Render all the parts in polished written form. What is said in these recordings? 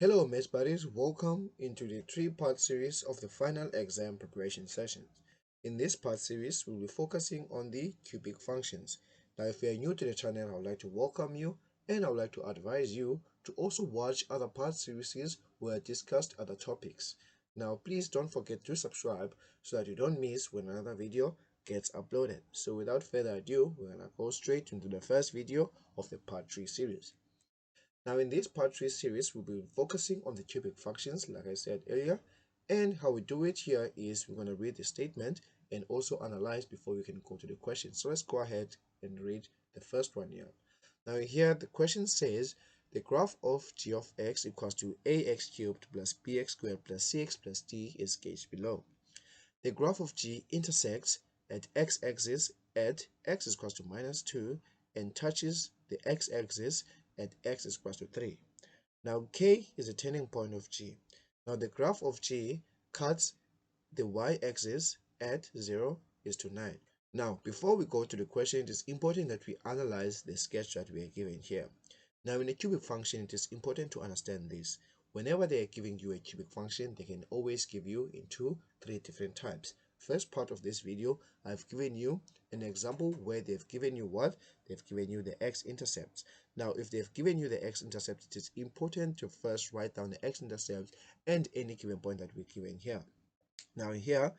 Hello, Miss Buddies. Welcome into the three-part series of the final exam preparation sessions. In this part series, we'll be focusing on the cubic functions. Now, if you are new to the channel, I would like to welcome you and I would like to advise you to also watch other part series where I discussed other topics. Now, please don't forget to subscribe so that you don't miss when another video gets uploaded. So without further ado, we're gonna go straight into the first video of the part 3 series. Now in this part 3 series, we'll be focusing on the cubic functions like I said earlier, and how we do it here is we're going to read the statement and also analyze before we can go to the question. So let's go ahead and read the first one here. Now here the question says the graph of g of x equals to ax cubed plus bx squared plus cx plus d is sketched below. The graph of g intersects at x-axis at x is equals to minus 2 and touches the x-axis at x is equals to 3. Now K is the turning point of G. Now the graph of G cuts the y-axis at 0 is to 9. Now before we go to the question, it is important that we analyze the sketch that we are given here. Now in a cubic function, it is important to understand this. Whenever they are giving you a cubic function, they can always give you into three different types. First part of this video, I've given you an example where they've given you what? They've given you the x-intercepts. Now, if they've given you the x-intercept, it is important to first write down the x-intercept and any given point that we're given here. Now here,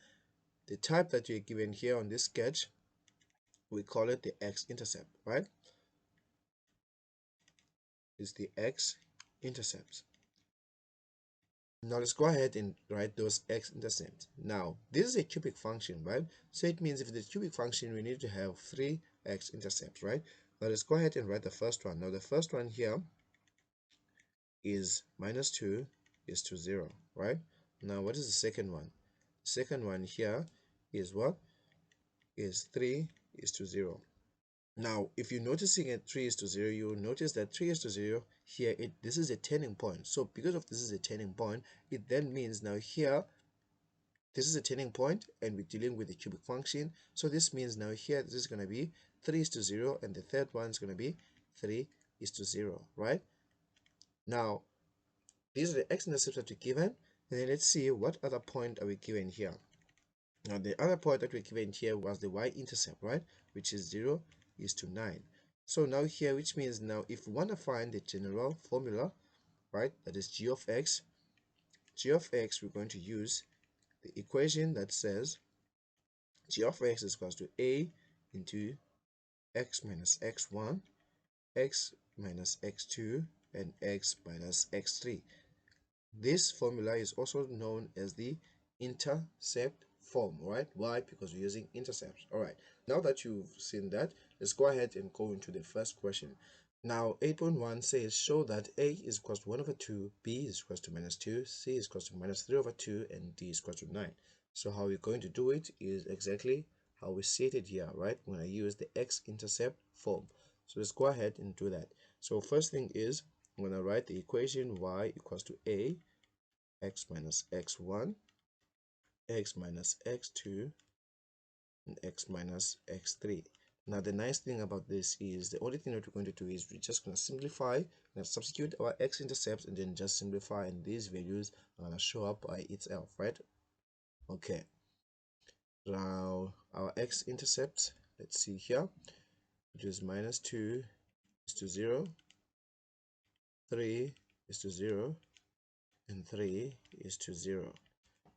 the type that you're given here on this sketch, we call it the x-intercept, right? Is the x-intercepts. Now let's go ahead and write those x-intercepts. Now this is a cubic function, right? So it means if it's a cubic function, we need to have three x-intercepts, right? Now let's go ahead and write the first one. Now the first one here is minus 2 is to 0, right? Now what is the second one? The second one here is what? Is 3 is to 0. Now, if you're noticing at 3 is to 0, you'll notice that 3 is to 0 here, this is a turning point. So because of this is a turning point, it then means now here, this is a turning point and we're dealing with the cubic function. So this means now here, this is going to be 3 is to 0 and the third one is going to be 3 is to 0, right? Now, these are the x-intercepts that we're given. And then let's see what other point are we given here. Now, the other point that we're given here was the y-intercept, right? Which is 0 is to 9. So now here, which means now if we want to find the general formula, right, that is g of x, we're going to use the equation that says g of x is equals to a into x minus x1, x minus x2, and x minus x3. This formula is also known as the intercept form, right? Why? Because we're using intercepts. All right, now that you've seen that, let's go ahead and go into the first question. Now 8.1 says show that a is equals to 1 over 2, b is equals to minus 2, c is equals to minus 3 over 2, and d is equals to 9. So how we're going to do it is exactly how we see it here, right? When I use the x-intercept form. So let's go ahead and do that. So first thing is I'm going to write the equation y equals to a x minus x1, x minus x2, and x minus x3. Now the nice thing about this is the only thing that we're going to do is we're just going to simplify and substitute our x-intercepts and then just simplify, and these values are going to show up by itself, right? Okay, now our x-intercepts, let's see here, which is minus 2 is to 0, 3 is to 0, and 3 is to 0.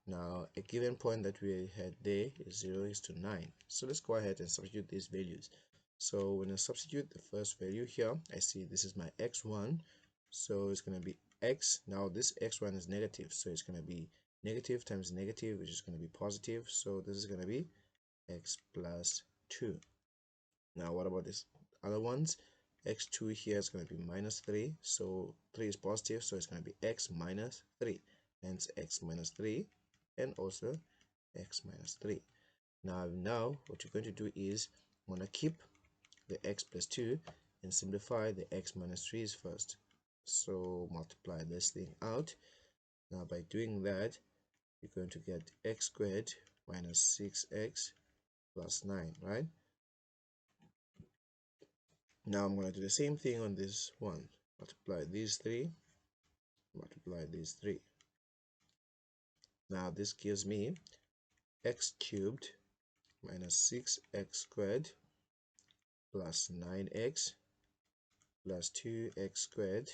Now a given point that we had there is 0 is to 9. So let's go ahead and substitute these values. So when I substitute the first value here, I see this is my x1, so it's going to be x. Now this x1 is negative, so it's going to be negative times negative, which is going to be positive. So this is going to be x plus 2. Now what about this other ones? X2 here is going to be minus 3, so 3 is positive, so it's going to be x minus 3, hence x minus 3, and also x minus 3. Now what you're going to do is I'm going to keep the x plus 2 and simplify the x minus 3's first. So multiply this thing out. Now by doing that, you're going to get x squared minus 6x plus 9, right? Now I'm going to do the same thing on this one. Multiply these three multiply these three. Now this gives me x cubed minus 6x squared plus 9x plus 2x squared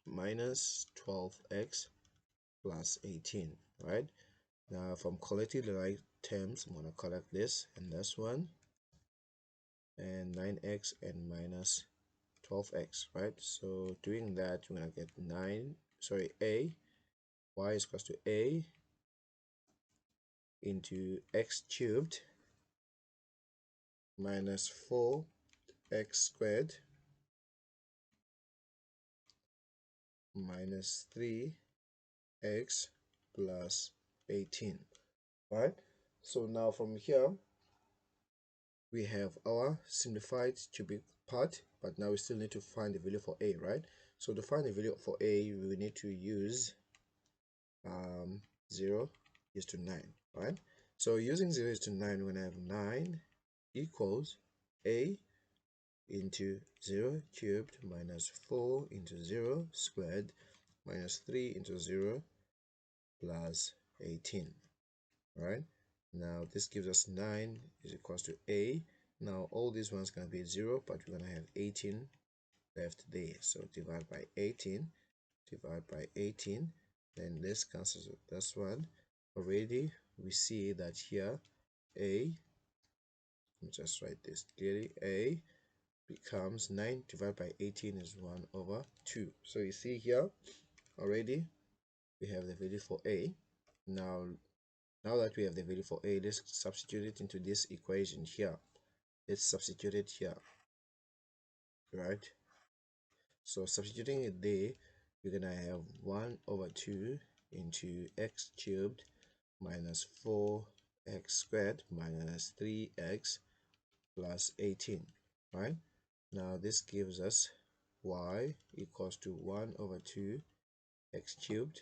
minus 12x plus 18, right? Now if I'm collecting the right terms, I'm going to collect this and this one, and 9x and minus 12x, right? So doing that, we're going to get y is equals to a into x cubed minus 4x squared minus 3x plus 18, right? So now from here we have our simplified cubic part, but now we still need to find the value for a, right? So to find the value for a, we need to use 0 is to 9, right? So using 0 is to 9, we're going to have 9 equals a into 0 cubed minus 4 into 0 squared minus 3 into 0 plus 18, right? Now this gives us 9 is equals to a. Now all these ones can be 0, but we're going to have 18 left there. So divide by 18, then this cancels with this one. Already we see that here a, let me just write this clearly, a becomes 9 divided by 18 is 1 over 2. So you see here already we have the value for a. Now that we have the value for a, let's substitute it into this equation here. Let's substitute it here, right? So substituting it there, we're gonna have 1 over 2 into x cubed minus 4x squared minus 3x plus 18, right? Now this gives us y equals to 1 over 2 x cubed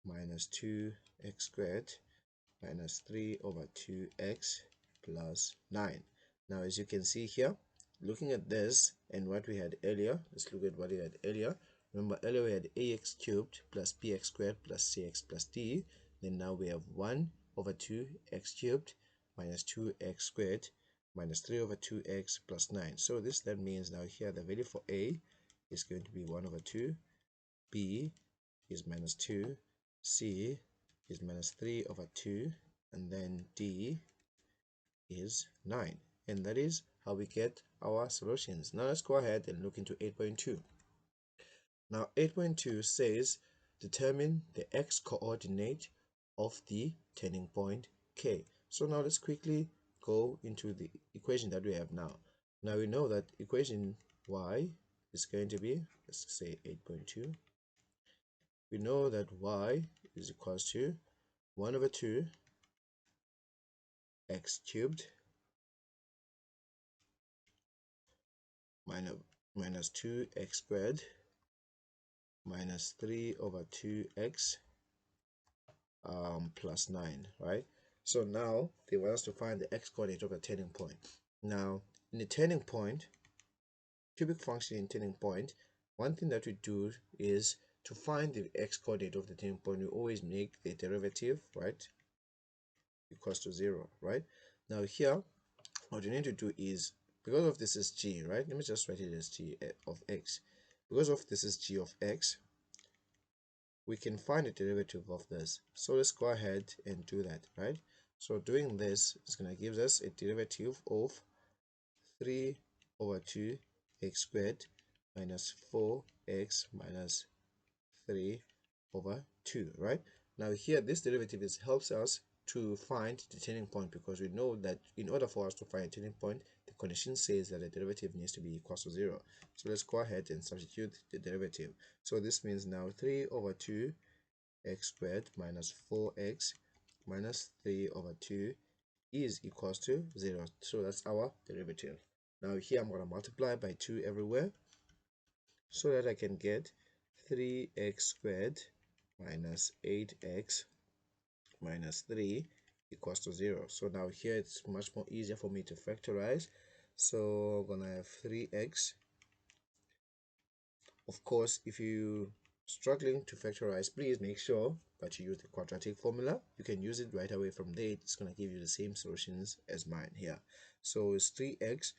minus 2x squared minus 3 over 2x plus 9. Now as you can see here, looking at this and what we had earlier, let's look at what we had earlier. Remember earlier we had ax cubed plus bx squared plus cx plus d. Then now we have 1 over 2 x cubed minus 2x squared minus 3 over 2x plus 9. So that means now here the value for a is going to be 1 over 2, b is minus 2, c is minus 3 over 2, and then d is 9. And that is how we get our solutions. Now let's go ahead and look into 8.2. Now 8.2 says determine the x coordinate of the turning point K. So now let's quickly go into the equation that we have now. Now we know that equation y is going to be, let's say 8.2. We know that y is equals to 1 over 2 x cubed minus 2x squared minus 3 over 2x plus 9, right? So now they want us to find the x coordinate of the turning point. Now in the turning point, cubic function in turning point, one thing that we do is to find the x coordinate of the turning point, we always make the derivative, right, equals to 0, right? Now here what you need to do is, because of this is g, right, let me just write it as g of x. Because of this is g of x, we can find the derivative of this. So let's go ahead and do that, right? So doing this is going to give us a derivative of 3 over 2 x squared minus 4x minus 3 over 2, right? Now here this derivative helps us to find the turning point, because we know that in order for us to find a turning point, the condition says that the derivative needs to be equal to 0. So let's go ahead and substitute the derivative. So this means now 3 over 2 x squared minus 4x minus 3 over 2 is equals to 0. So that's our derivative. Now here I'm going to multiply by 2 everywhere so that I can get 3x squared minus 8x minus 3 equals to 0. So now here it's much more easier for me to factorize. So I'm gonna have 3x. Of course, if you struggling to factorize, please make sure that you use the quadratic formula. You can use it right away from there. It's going to give you the same solutions as mine here. So it's 3x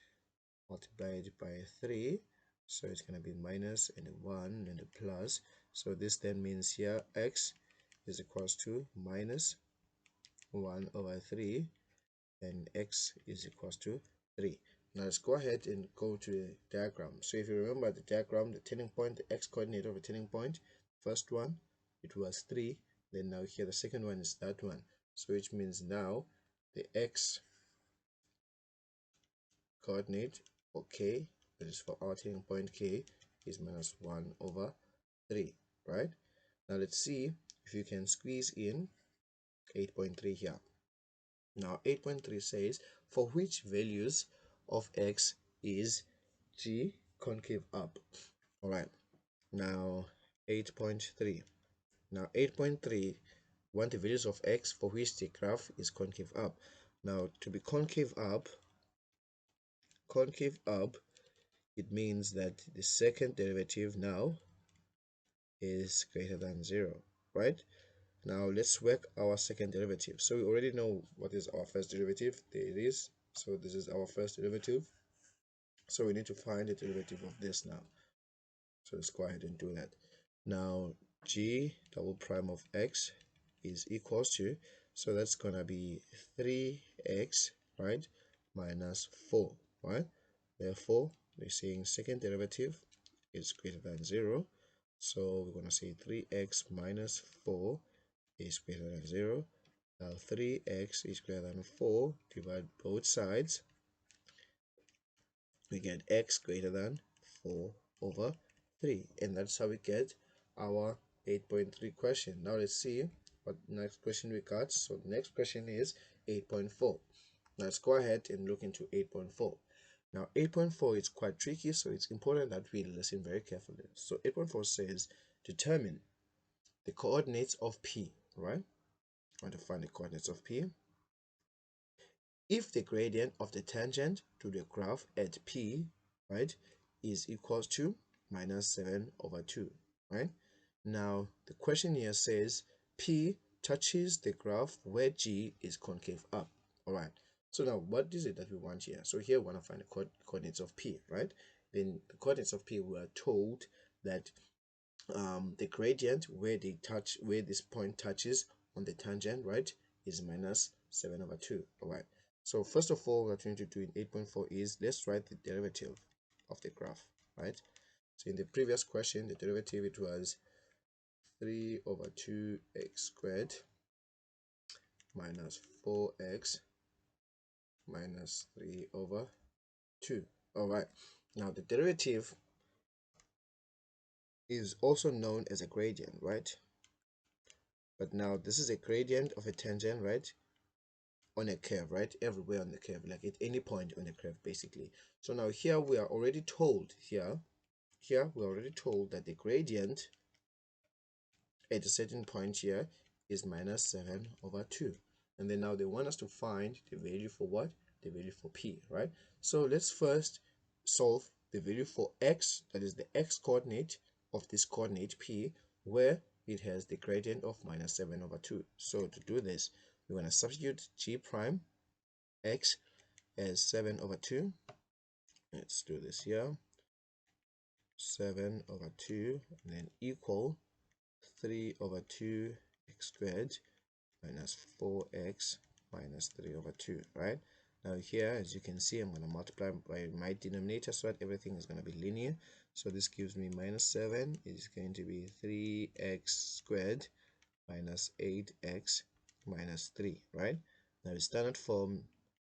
multiplied by 3. So it's going to be minus and a 1 and a plus. So this then means here x is equals to minus 1 over 3 and x is equals to 3. Now let's go ahead and go to the diagram. So if you remember the diagram, the turning point, the x coordinate of a turning point, first one it was 3, then now here the second one is that one. So which means now the x coordinate for k, that is for our turning point k, is minus 1 over 3, right? Now let's see if you can squeeze in 8.3 here. Now 8.3 says for which values of x is g concave up. All right, now 8.3. Now 8.3 want the values of x for which the graph is concave up. Now to be concave up, it means that the second derivative now is greater than 0, right? Now let's work our second derivative. So we already know what is our first derivative. There it is. So this is our first derivative. So we need to find the derivative of this now. So let's go ahead and do that. Now g double prime of x is equals to, so that's gonna be 3x, right, minus 4, right? Therefore we're saying second derivative is greater than 0. So we're gonna say 3x minus 4 is greater than 0. Now 3x is greater than 4. Divide both sides. We get x greater than 4 over 3. And that's how we get our 8.3 question. Now let's see what next question we got. So the next question is 8.4. Now let's go ahead and look into 8.4. Now 8.4 is quite tricky, so it's important that we listen very carefully. So 8.4 says determine the coordinates of P, right? I want to find the coordinates of P. If the gradient of the tangent to the graph at P, right, is equals to minus 7 over 2, right? Now the question here says P touches the graph where G is concave up. All right. So now what is it that we want here? So here we want to find the coordinates of P, right? Then the coordinates of P, we are told that the gradient where this point touches on the tangent, right, is minus 7 over 2. All right. So first of all, what we're going to do in 8.4 is let's write the derivative of the graph, right? So in the previous question, the derivative, it was 3 over 2x squared minus 4x minus 3 over 2. All right. Now the derivative is also known as a gradient, right? But now this is a gradient of a tangent, right, on a curve, right, everywhere on the curve, like at any point on the curve basically. So now here we are already told we're already told that the gradient at a certain point here is minus 7 over 2. And then now they want us to find the value for what? The value for P, right? So let's first solve the value for x, that is the x coordinate of this coordinate P, where it has the gradient of minus 7 over 2. So to do this, we're going to substitute g prime x as 7 over 2. Let's do this here. 7 over 2, and then equal 3 over 2 x squared minus 4x minus 3 over 2, right? Now here, as you can see, I'm going to multiply by my denominator so that everything is going to be linear. So this gives me minus 7 is going to be 3x squared minus 8x minus 3, right? Now in standard form,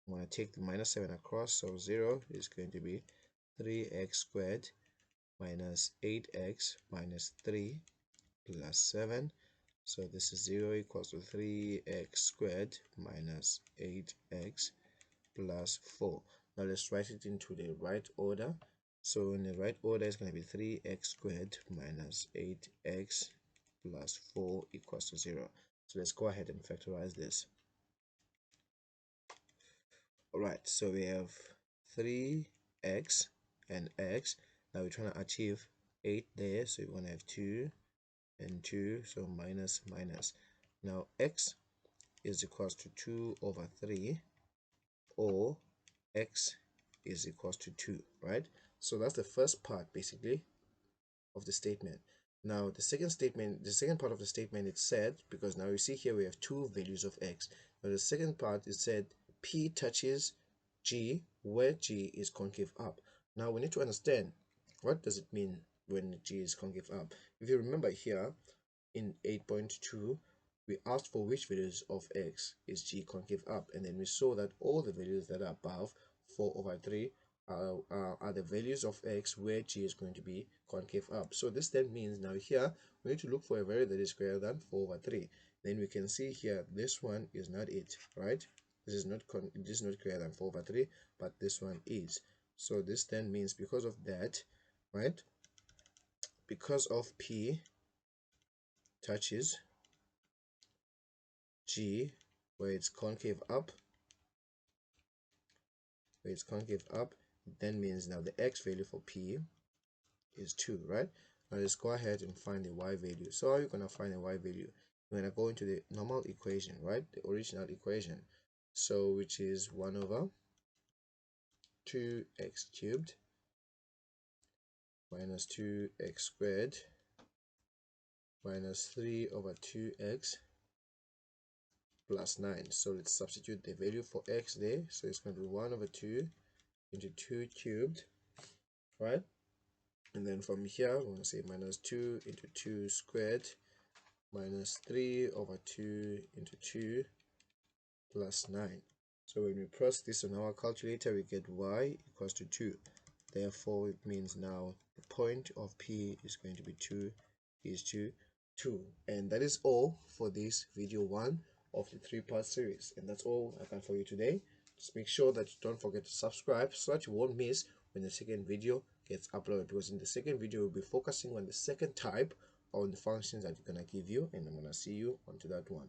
I'm going to take the minus 7 across, so 0 is going to be 3x squared minus 8x minus 3 plus 7. So this is 0 equals to 3x squared minus 8x plus 4. Now let's write it into the right order. So in the right order, it's going to be 3x squared minus 8x plus 4 equals to 0. So let's go ahead and factorize this. All right, so we have 3x and x. Now we're trying to achieve 8 there, so we're going to have 2 and 2, so minus minus. Now x is equals to 2 over 3, or x is equals to 2, right? So that's the first part basically of the statement. Now the second statement, the second part of the statement, it said, because now you see here we have two values of x. Now the second part, it said p touches g where g is concave up. Now we need to understand, what does it mean when g is concave up? If you remember here in 8.2, we asked for which values of x is g concave up, and then we saw that all the values that are above 4 over 3 are the values of x where g is going to be concave up. So this then means now here we need to look for a value that is greater than 4 over 3. Then we can see here this one is not it, right? This is not greater than 4 over 3, but this one is. So this then means because of that, right, because of p touches g where it's concave up, then means now the x value for p is 2, right? Now let's go ahead and find the y value. So how are you going to find the y value? You're going to go into the normal equation, right? The original equation. So which is 1 over 2x cubed minus 2x squared minus 3 over 2x plus 9. So let's substitute the value for x there. So it's going to be 1 over 2 into 2 cubed, right? And then from here, we're going to say minus 2 into 2 squared minus 3 over 2 into 2 plus 9. So when we press this on our calculator, we get y equals to 2. Therefore, it means now the point of P is going to be 2 is to 2. And that is all for this video 1 of the 3-part series. And that's all I got for you today. Just make sure that you don't forget to subscribe so that you won't miss when the second video gets uploaded, because in the second video we'll be focusing on the second type on the functions that we're gonna give you, and I'm gonna see you onto that one.